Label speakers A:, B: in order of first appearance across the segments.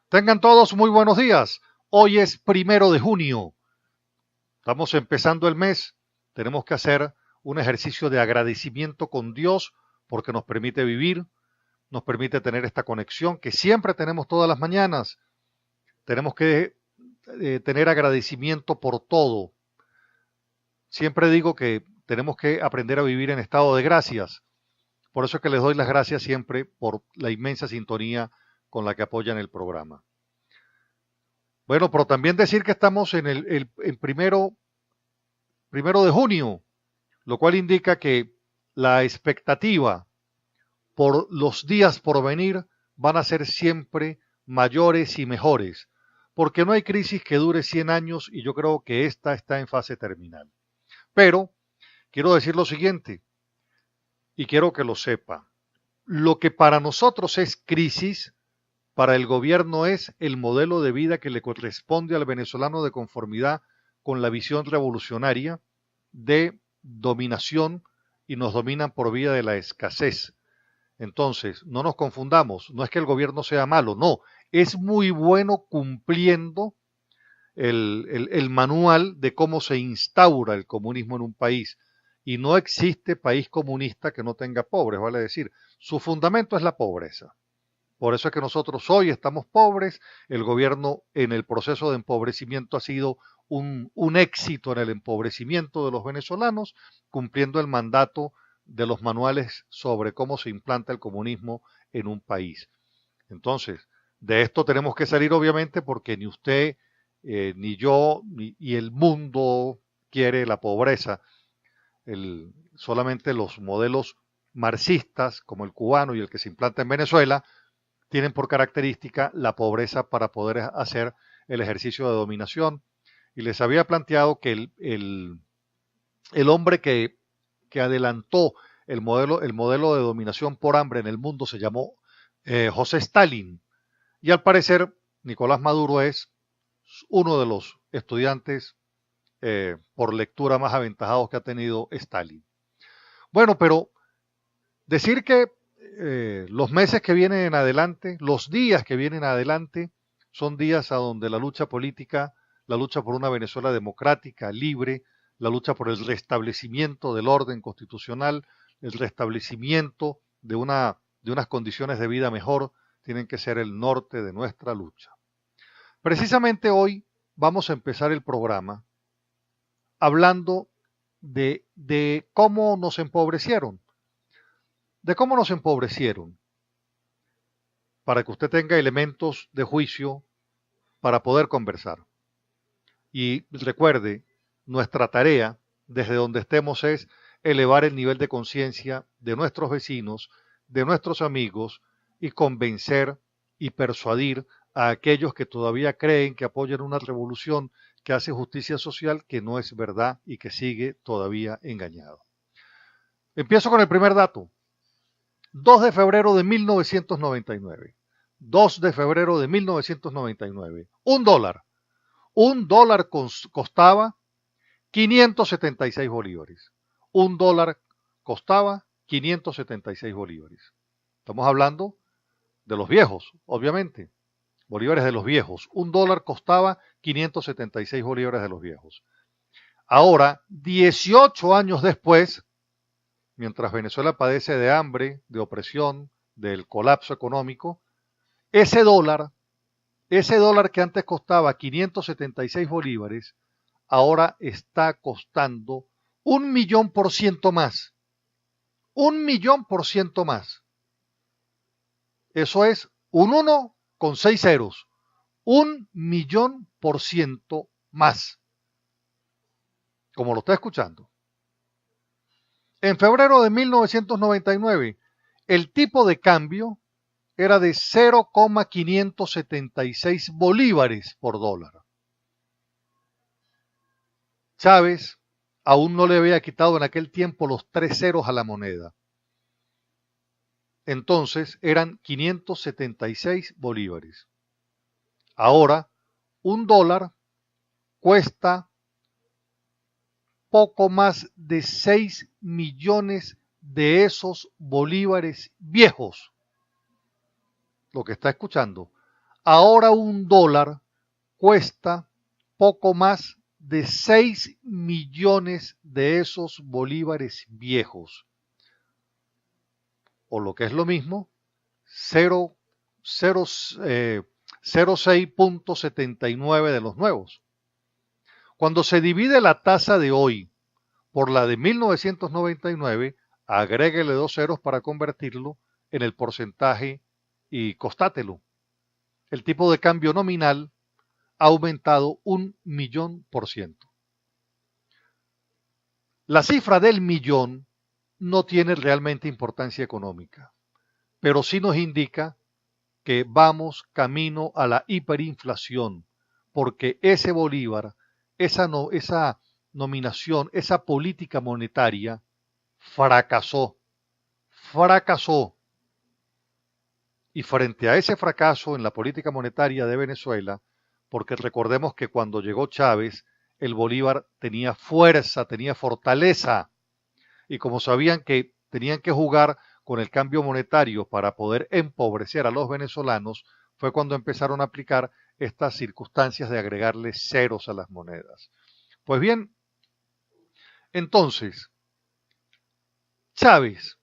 A: Tengan todos muy buenos días. Hoy es 1 de junio. Estamos empezando el mes. Tenemos que hacer un ejercicio de agradecimiento con Dios porque nos permite vivir, nos permite tener esta conexión que siempre tenemos todas las mañanas. Tenemos que tener agradecimiento por todo. Siempre digo que tenemos que aprender a vivir en estado de gracias. Por eso es que les doy las gracias siempre por la inmensa sintonía con la que apoyan el programa. Bueno, pero también decir que estamos en primero de junio, lo cual indica que la expectativa por los días por venir van a ser siempre mayores y mejores, porque no hay crisis que dure 100 años y yo creo que esta está en fase terminal. Pero quiero decir lo siguiente, y quiero que lo sepa. Lo que para nosotros es crisis, para el gobierno es el modelo de vida que le corresponde al venezolano de conformidad con la visión revolucionaria de dominación y nos dominan por vía de la escasez. Entonces, no nos confundamos, no es que el gobierno sea malo, no, es muy bueno cumpliendo el manual de cómo se instaura el comunismo en un país. Y no existe país comunista que no tenga pobres, vale decir, su fundamento es la pobreza. Por eso es que nosotros hoy estamos pobres, el gobierno en el proceso de empobrecimiento ha sido un éxito en el empobrecimiento de los venezolanos, cumpliendo el mandato de los manuales sobre cómo se implanta el comunismo en un país. Entonces, de esto tenemos que salir obviamente porque ni usted, ni yo, y el mundo quiere la pobreza. Solamente los modelos marxistas, como el cubano y el que se implanta en Venezuela, tienen por característica la pobreza para poder hacer el ejercicio de dominación. Y les había planteado que el hombre que adelantó el modelo de dominación por hambre en el mundo se llamó José Stalin. Y al parecer, Nicolás Maduro es uno de los estudiantes por lectura más aventajados que ha tenido Stalin. Bueno, pero decir que los meses que vienen en adelante, los días que vienen adelante, son días a donde la lucha política, la lucha por una Venezuela democrática, libre, la lucha por el restablecimiento del orden constitucional, el restablecimiento de unas condiciones de vida mejor, tienen que ser el norte de nuestra lucha. Precisamente hoy vamos a empezar el programa hablando de cómo nos empobrecieron. De cómo nos empobrecieron, para que usted tenga elementos de juicio para poder conversar. Y recuerde, nuestra tarea desde donde estemos es elevar el nivel de conciencia de nuestros vecinos, de nuestros amigos y convencer y persuadir a aquellos que todavía creen que apoyan una revolución que hace justicia social, que no es verdad y que sigue todavía engañado. Empiezo con el primer dato. 2 de febrero de 1999. 2 de febrero de 1999. $1. $1 costaba 576 bolívares. $1 costaba 576 bolívares. Estamos hablando de los viejos, obviamente. Bolívares de los viejos. $1 costaba 576 bolívares de los viejos. Ahora, 18 años después, mientras Venezuela padece de hambre, de opresión, del colapso económico, ese dólar que antes costaba 576 bolívares, ahora está costando 1.000.000% más. 1.000.000% más. Eso es un 1 con 6 ceros. 1.000.000% más. Como lo está escuchando. En febrero de 1999, el tipo de cambio era de 0,576 bolívares por dólar. Chávez aún no le había quitado en aquel tiempo los 3 ceros a la moneda. Entonces eran 576 bolívares. Ahora, $1 cuesta poco más de 6 millones de esos bolívares viejos. Lo que está escuchando, Ahora un dólar cuesta poco más de 6 millones de esos bolívares viejos, o lo que es lo mismo, 0,06.79 de los nuevos. Cuando se divide la tasa de hoy por la de 1999, agréguele 2 ceros para convertirlo en el porcentaje y constátelo. El tipo de cambio nominal ha aumentado 1.000.000%. La cifra del millón no tiene realmente importancia económica, pero sí nos indica que vamos camino a la hiperinflación, porque ese bolívar, esa nominación, esa política monetaria fracasó. Y frente a ese fracaso en la política monetaria de Venezuela, porque recordemos que cuando llegó Chávez, el bolívar tenía fuerza, tenía fortaleza, y como sabían que tenían que jugar con el cambio monetario para poder empobrecer a los venezolanos, fue cuando empezaron a aplicar estas circunstancias de agregarle ceros a las monedas. Pues bien, entonces, Chávez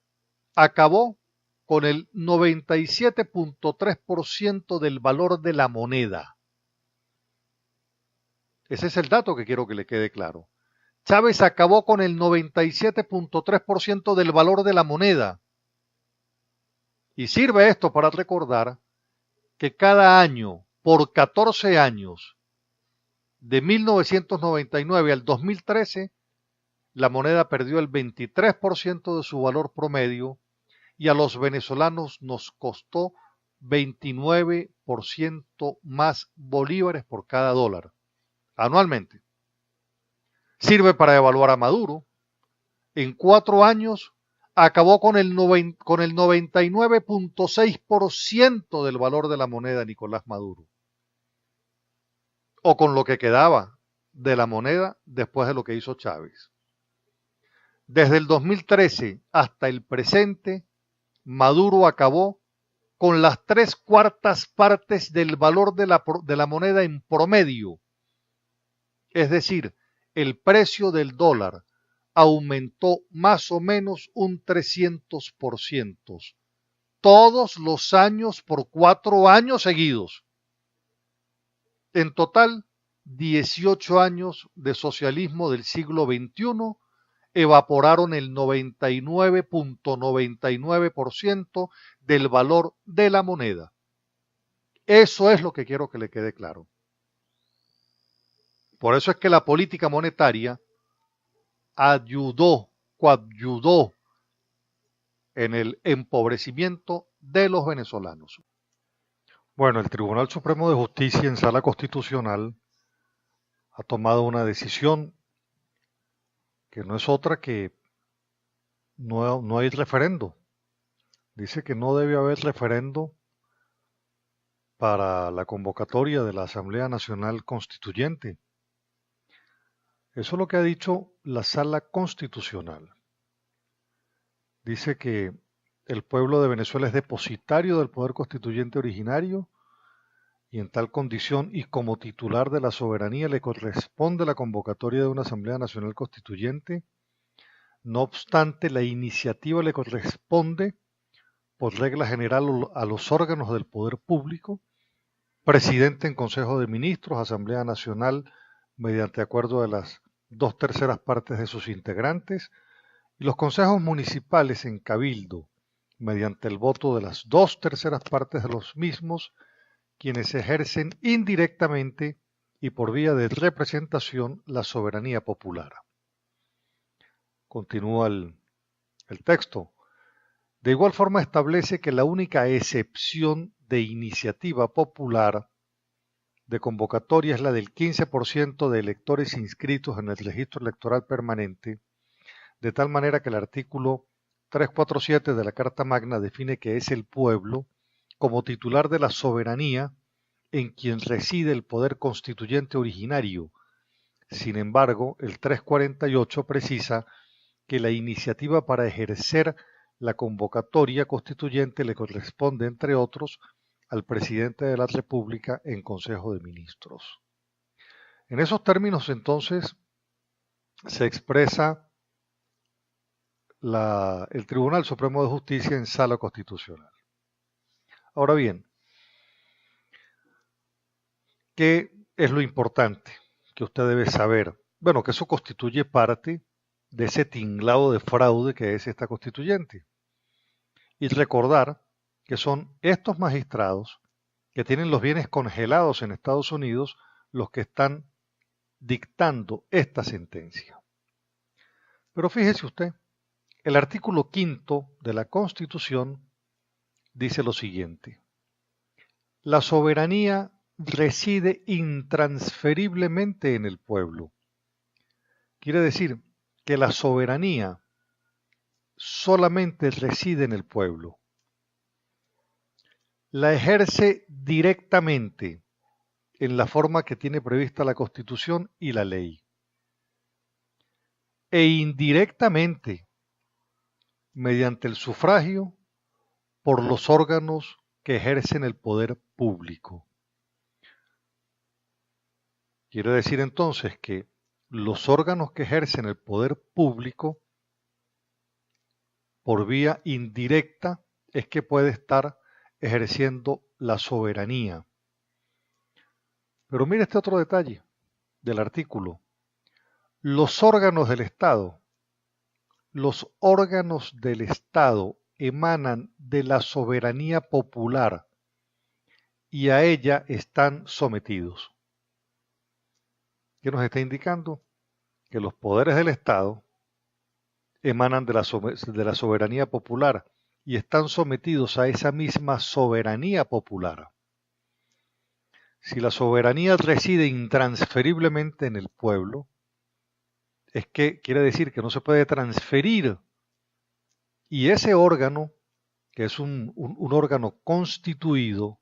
A: acabó con el 97.3% del valor de la moneda. Ese es el dato que quiero que le quede claro. Chávez acabó con el 97.3% del valor de la moneda. Y sirve esto para recordar que cada año, por 14 años, de 1999 al 2013, la moneda perdió el 23% de su valor promedio y a los venezolanos nos costó 29% más bolívares por cada dólar anualmente. Sirve para evaluar a Maduro. En 4 años acabó con el 99.6% del valor de la moneda Nicolás Maduro. O con lo que quedaba de la moneda después de lo que hizo Chávez. Desde el 2013 hasta el presente, Maduro acabó con las 3/4 partes del valor de la moneda en promedio. Es decir, el precio del dólar aumentó más o menos un 300%, todos los años por 4 años seguidos. En total, 18 años de socialismo del siglo XXI evaporaron el 99.99% del valor de la moneda. Eso es lo que quiero que le quede claro. Por eso es que la política monetaria coadyudó en el empobrecimiento de los venezolanos. Bueno, el Tribunal Supremo de Justicia en Sala Constitucional ha tomado una decisión que no es otra que no hay referendo. Dice que no debe haber referendo para la convocatoria de la Asamblea Nacional Constituyente. Eso es lo que ha dicho la Sala Constitucional. Dice que el pueblo de Venezuela es depositario del poder constituyente originario y en tal condición y como titular de la soberanía le corresponde la convocatoria de una Asamblea Nacional Constituyente. No obstante, la iniciativa le corresponde por regla general a los órganos del poder público, presidente en Consejo de Ministros, Asamblea Nacional mediante acuerdo de las 2/3 partes de sus integrantes, y los consejos municipales en cabildo, mediante el voto de las 2/3 partes de los mismos, quienes ejercen indirectamente y por vía de representación la soberanía popular. Continúa el texto. De igual forma establece que la única excepción de iniciativa popular de convocatoria es la del 15% de electores inscritos en el registro electoral permanente, de tal manera que el artículo 347 de la Carta Magna define que es el pueblo, como titular de la soberanía, en quien reside el poder constituyente originario. Sin embargo, el 348 precisa que la iniciativa para ejercer la convocatoria constituyente le corresponde, entre otros, al presidente de la República en Consejo de Ministros. En esos términos, entonces, se expresa el Tribunal Supremo de Justicia en sala constitucional. Ahora bien, ¿qué es lo importante que usted debe saber? Bueno, que eso constituye parte de ese tinglado de fraude que es esta constituyente. Y recordar que son estos magistrados que tienen los bienes congelados en Estados Unidos los que están dictando esta sentencia. Pero fíjese usted, el artículo 5 de la Constitución dice lo siguiente: la soberanía reside intransferiblemente en el pueblo. Quiere decir que la soberanía solamente reside en el pueblo. La ejerce directamente en la forma que tiene prevista la Constitución y la ley, e indirectamente mediante el sufragio por los órganos que ejercen el poder público. Quiere decir entonces que los órganos que ejercen el poder público por vía indirecta es que puede estar ejerciendo la soberanía. Pero mire este otro detalle del artículo. Los órganos del Estado emanan de la soberanía popular y a ella están sometidos. ¿Qué nos está indicando? Que los poderes del Estado emanan de la soberanía popular y están sometidos a esa misma soberanía popular. Si la soberanía reside intransferiblemente en el pueblo, es que quiere decir que no se puede transferir. Y ese órgano, que es un órgano constituido,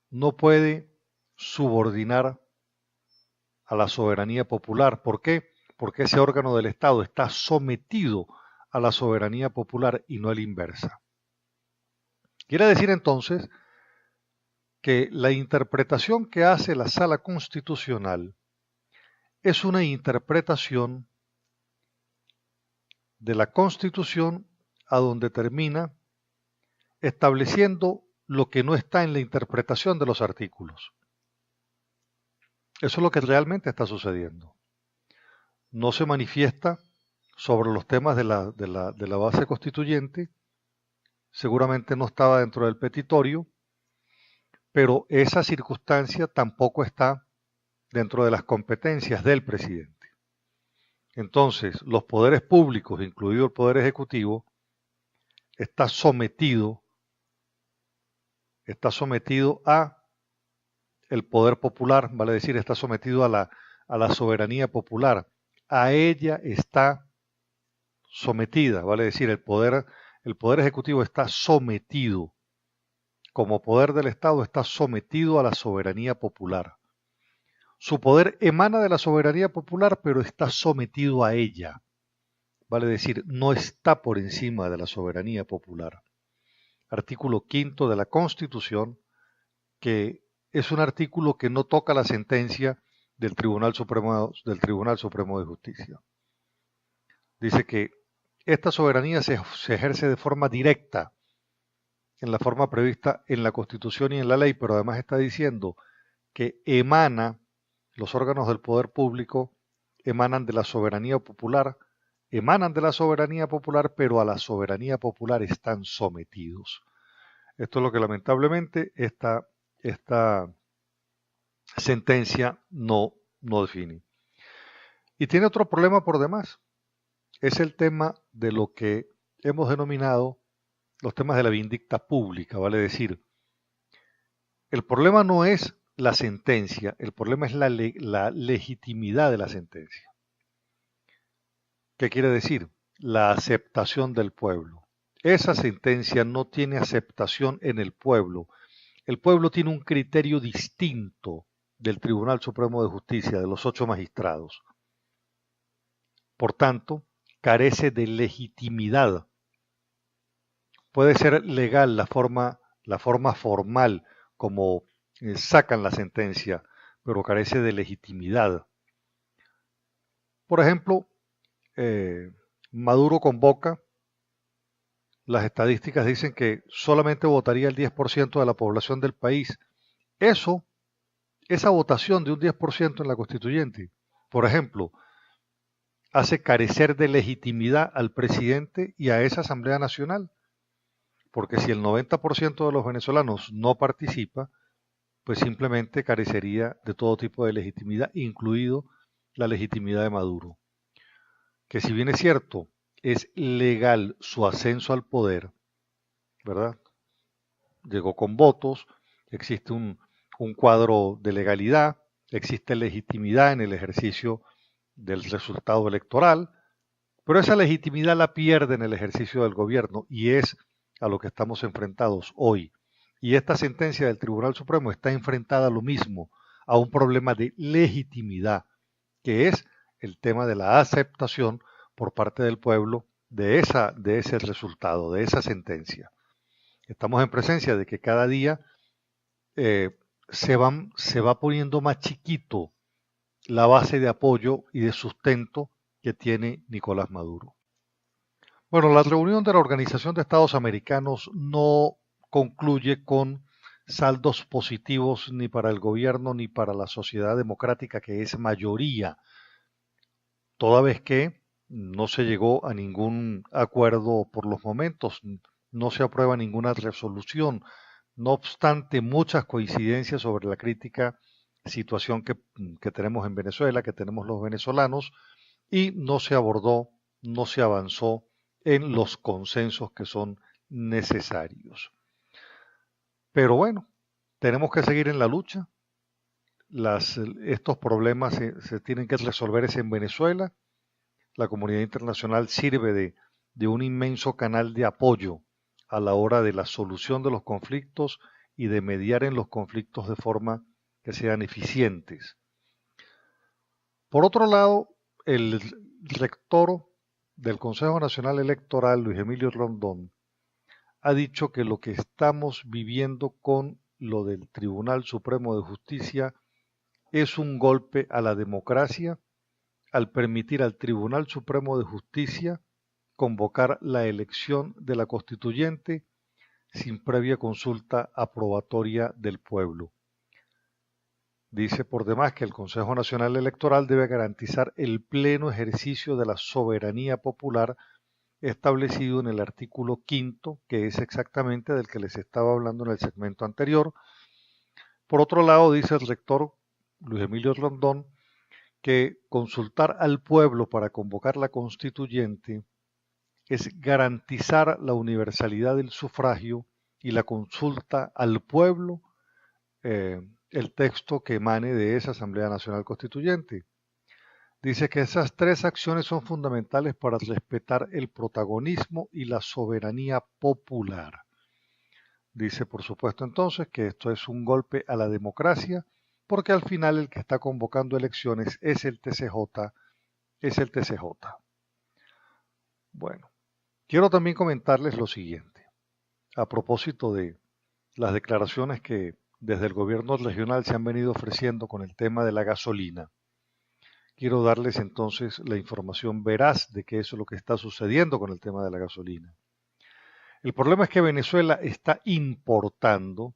A: no puede subordinar a la soberanía popular. ¿Por qué? Porque ese órgano del Estado está sometido a la soberanía popular y no a la inversa. Quiere decir entonces que la interpretación que hace la Sala Constitucional es una interpretación de la Constitución a donde termina estableciendo lo que no está en la interpretación de los artículos. Eso es lo que realmente está sucediendo. No se manifiesta sobre los temas de la base constituyente, seguramente no estaba dentro del petitorio, pero esa circunstancia tampoco está dentro de las competencias del presidente. Entonces, los poderes públicos, incluido el Poder Ejecutivo, está sometido a el poder popular, vale decir, está sometido a la soberanía popular. A ella está sometida, vale decir, el poder Ejecutivo está sometido, como poder del Estado, está sometido a la soberanía popular. Su poder emana de la soberanía popular, pero está sometido a ella. Vale decir, no está por encima de la soberanía popular. Artículo 5 de la Constitución, que es un artículo que no toca la sentencia del Tribunal Supremo de Justicia. Dice que esta soberanía se ejerce de forma directa, en la forma prevista en la Constitución y en la ley, pero además está diciendo que los órganos del poder público emanan de la soberanía popular, pero a la soberanía popular están sometidos. Esto es lo que lamentablemente esta sentencia no define. Y tiene otro problema por demás. Es el tema de lo que hemos denominado los temas de la vindicta pública, vale decir, el problema no es la sentencia, el problema es la legitimidad de la sentencia. ¿Qué quiere decir? La aceptación del pueblo. Esa sentencia no tiene aceptación en el pueblo. El pueblo tiene un criterio distinto del Tribunal Supremo de Justicia, de los 8 magistrados. Por tanto, carece de legitimidad puede ser legal la forma formal como sacan la sentencia, pero carece de legitimidad. Por ejemplo, Maduro convoca, las estadísticas dicen que solamente votaría el 10% de la población del país. Eso, esa votación de un 10% en la constituyente, por ejemplo, hace carecer de legitimidad al presidente y a esa Asamblea Nacional, porque si el 90% de los venezolanos no participa, pues simplemente carecería de todo tipo de legitimidad, incluido la legitimidad de Maduro. Que si bien es cierto, es legal su ascenso al poder, ¿verdad? Llegó con votos, existe un cuadro de legalidad, existe legitimidad en el ejercicio del resultado electoral, pero esa legitimidad la pierde en el ejercicio del gobierno y es a lo que estamos enfrentados hoy. Y esta sentencia del Tribunal Supremo está enfrentada a lo mismo, a un problema de legitimidad, que es el tema de la aceptación por parte del pueblo de ese resultado, de esa sentencia. Estamos en presencia de que cada día se va poniendo más chiquito la base de apoyo y de sustento que tiene Nicolás Maduro. Bueno, la reunión de la Organización de Estados Americanos no concluye con saldos positivos ni para el gobierno ni para la sociedad democrática, que es mayoría, toda vez que no se llegó a ningún acuerdo por los momentos, no se aprueba ninguna resolución. No obstante, muchas coincidencias sobre la crítica situación que tenemos en Venezuela, que tenemos los venezolanos, y no se abordó, no se avanzó en los consensos que son necesarios. Pero bueno, tenemos que seguir en la lucha. Estos problemas se tienen que resolver en Venezuela. La comunidad internacional sirve de un inmenso canal de apoyo a la hora de la solución de los conflictos y de mediar en los conflictos de forma que sean eficientes. Por otro lado, el rector del Consejo Nacional Electoral, Luis Emilio Rondón, ha dicho que lo que estamos viviendo con lo del Tribunal Supremo de Justicia es un golpe a la democracia al permitir al Tribunal Supremo de Justicia convocar la elección de la constituyente sin previa consulta aprobatoria del pueblo. Dice por demás que el Consejo Nacional Electoral debe garantizar el pleno ejercicio de la soberanía popular establecido en el artículo 5, que es exactamente del que les estaba hablando en el segmento anterior. Por otro lado, dice el rector Luis Emilio Rondón que consultar al pueblo para convocar la constituyente es garantizar la universalidad del sufragio y la consulta al pueblo, el texto que emane de esa Asamblea Nacional Constituyente. Dice que esas tres acciones son fundamentales para respetar el protagonismo y la soberanía popular. Dice, por supuesto, entonces que esto es un golpe a la democracia, porque al final el que está convocando elecciones es el TCJ, Bueno, quiero también comentarles lo siguiente, a propósito de las declaraciones que desde el gobierno regional se han venido ofreciendo con el tema de la gasolina. Quiero darles entonces la información veraz de que eso es lo que está sucediendo con el tema de la gasolina. El problema es que Venezuela está importando,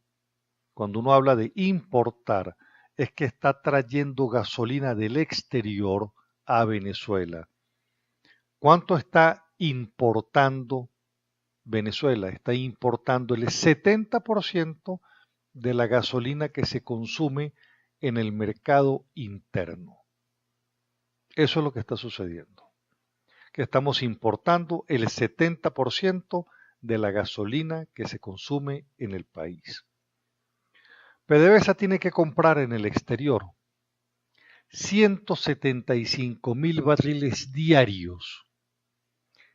A: cuando uno habla de importar, es que está trayendo gasolina del exterior a Venezuela. ¿Cuánto está importando Venezuela? Está importando el 70% de la gasolina que se consume en el mercado interno. Eso es lo que está sucediendo, que estamos importando el 70% de la gasolina que se consume en el país. PDVSA tiene que comprar en el exterior 175.000 barriles diarios.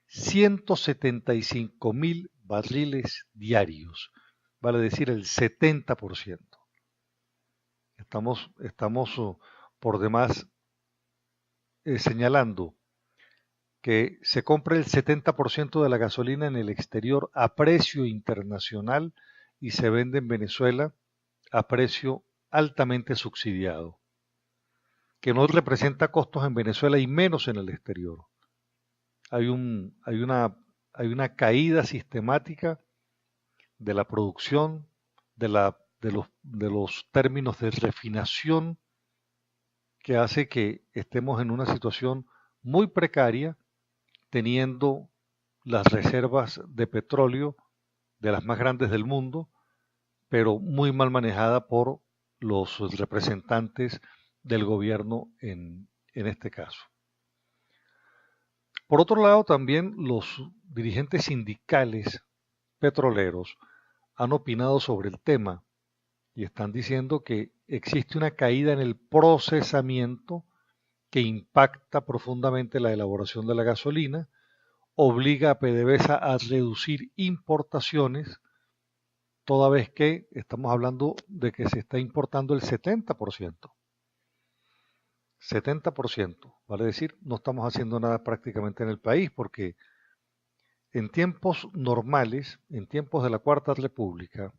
A: 175.000 barriles diarios, vale decir el 70%. Estamos por demás señalando que se compre el 70% de la gasolina en el exterior a precio internacional y se vende en Venezuela a precio altamente subsidiado, que no representa costos en Venezuela y menos en el exterior. Hay una caída sistemática de la producción, de los términos de refinación, que hace que estemos en una situación muy precaria, teniendo las reservas de petróleo de las más grandes del mundo, pero muy mal manejada por los representantes del gobierno en este caso. Por otro lado, también los dirigentes sindicales petroleros han opinado sobre el tema y están diciendo que existe una caída en el procesamiento que impacta profundamente la elaboración de la gasolina, obliga a PDVSA a reducir importaciones, toda vez que estamos hablando de que se está importando el 70%. 70%, vale decir, no estamos haciendo nada prácticamente en el país, porque en tiempos normales, en tiempos de la Cuarta República,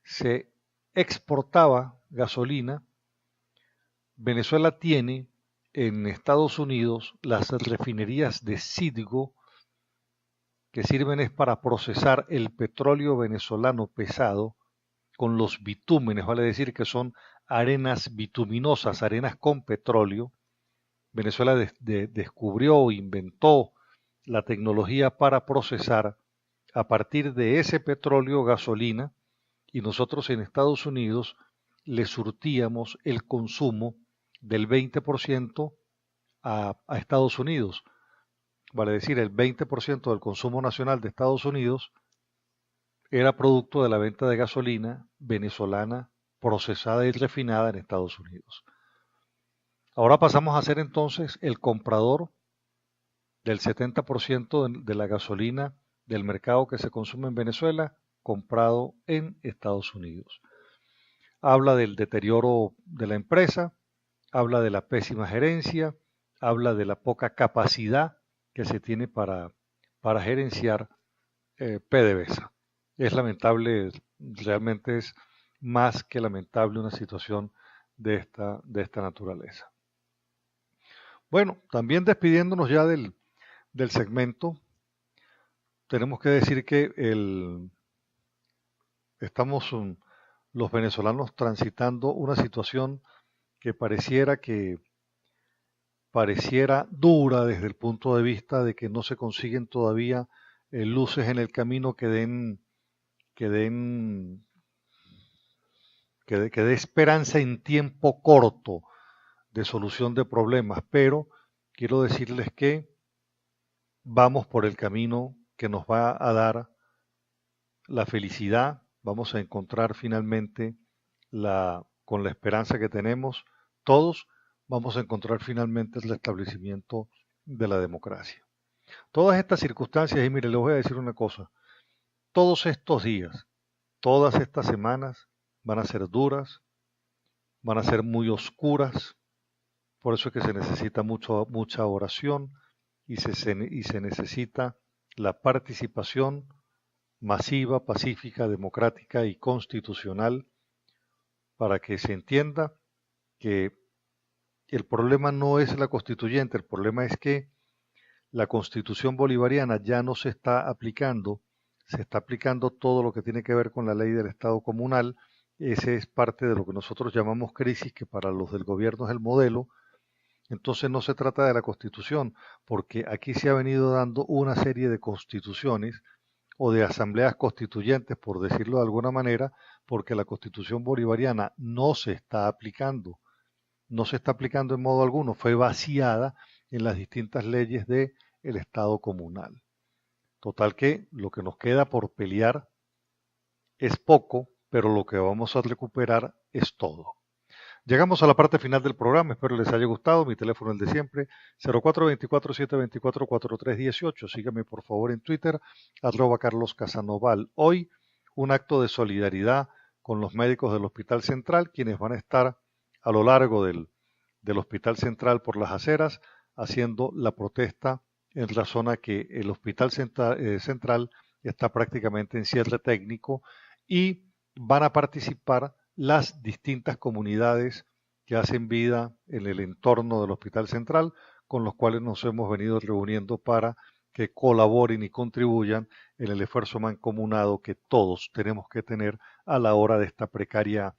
A: se exportaba gasolina. Venezuela tiene en Estados Unidos las refinerías de Citgo, que sirven es para procesar el petróleo venezolano pesado con los bitúmenes, vale decir que son arenas bituminosas, arenas con petróleo. Venezuela descubrió o inventó la tecnología para procesar a partir de ese petróleo gasolina, y nosotros en Estados Unidos le surtíamos el consumo del 20% a Estados Unidos. Vale decir, el 20% del consumo nacional de Estados Unidos era producto de la venta de gasolina venezolana procesada y refinada en Estados Unidos. Ahora pasamos a ser entonces el comprador del 70% de la gasolina del mercado que se consume en Venezuela, comprado en Estados Unidos. Habla del deterioro de la empresa, habla de la pésima gerencia, habla de la poca capacidad que se tiene para gerenciar PDVSA. Es lamentable, realmente es más que lamentable una situación de esta naturaleza. Bueno, también despidiéndonos ya del segmento, tenemos que decir que estamos los venezolanos transitando una situación que pareciera dura desde el punto de vista de que no se consiguen todavía luces en el camino que dé esperanza en tiempo corto de solución de problemas, pero quiero decirles que vamos por el camino que nos va a dar la felicidad, vamos a encontrar finalmente con la esperanza que tenemos todos, vamos a encontrar finalmente el restablecimiento de la democracia. Todas estas circunstancias, y mire, les voy a decir una cosa, todos estos días, todas estas semanas van a ser duras, van a ser muy oscuras, por eso es que se necesita mucha oración y se necesita la participación masiva, pacífica, democrática y constitucional para que se entienda que el problema no es la constituyente, el problema es que la constitución bolivariana ya no se está aplicando, se está aplicando todo lo que tiene que ver con la ley del Estado comunal. Ese es parte de lo que nosotros llamamos crisis, que para los del gobierno es el modelo. Entonces no se trata de la constitución, porque aquí se ha venido dando una serie de constituciones o de asambleas constituyentes, por decirlo de alguna manera, porque la constitución bolivariana no se está aplicando, no se está aplicando en modo alguno, fue vaciada en las distintas leyes del Estado comunal. Total que lo que nos queda por pelear es poco, pero lo que vamos a recuperar es todo. Llegamos a la parte final del programa, espero les haya gustado. Mi teléfono es el de siempre, 0424-724-4318. Síganme por favor en Twitter, @CarlosCasanoval. Hoy, un acto de solidaridad con los médicos del Hospital Central, quienes van a estar a lo largo del Hospital Central por las aceras, haciendo la protesta en razón a que el Hospital Central está prácticamente en cierre técnico y van a participar las distintas comunidades que hacen vida en el entorno del Hospital Central, con los cuales nos hemos venido reuniendo para que colaboren y contribuyan en el esfuerzo mancomunado que todos tenemos que tener a la hora de esta precaria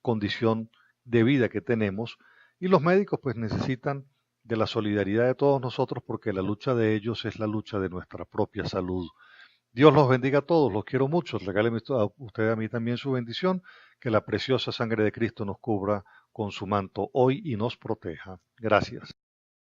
A: condición de vida que tenemos. Y los médicos pues necesitan de la solidaridad de todos nosotros porque la lucha de ellos es la lucha de nuestra propia salud. Dios los bendiga a todos, los quiero mucho. Regáleme a usted a mí también su bendición, que la preciosa sangre de Cristo nos cubra con su manto hoy y nos proteja. Gracias.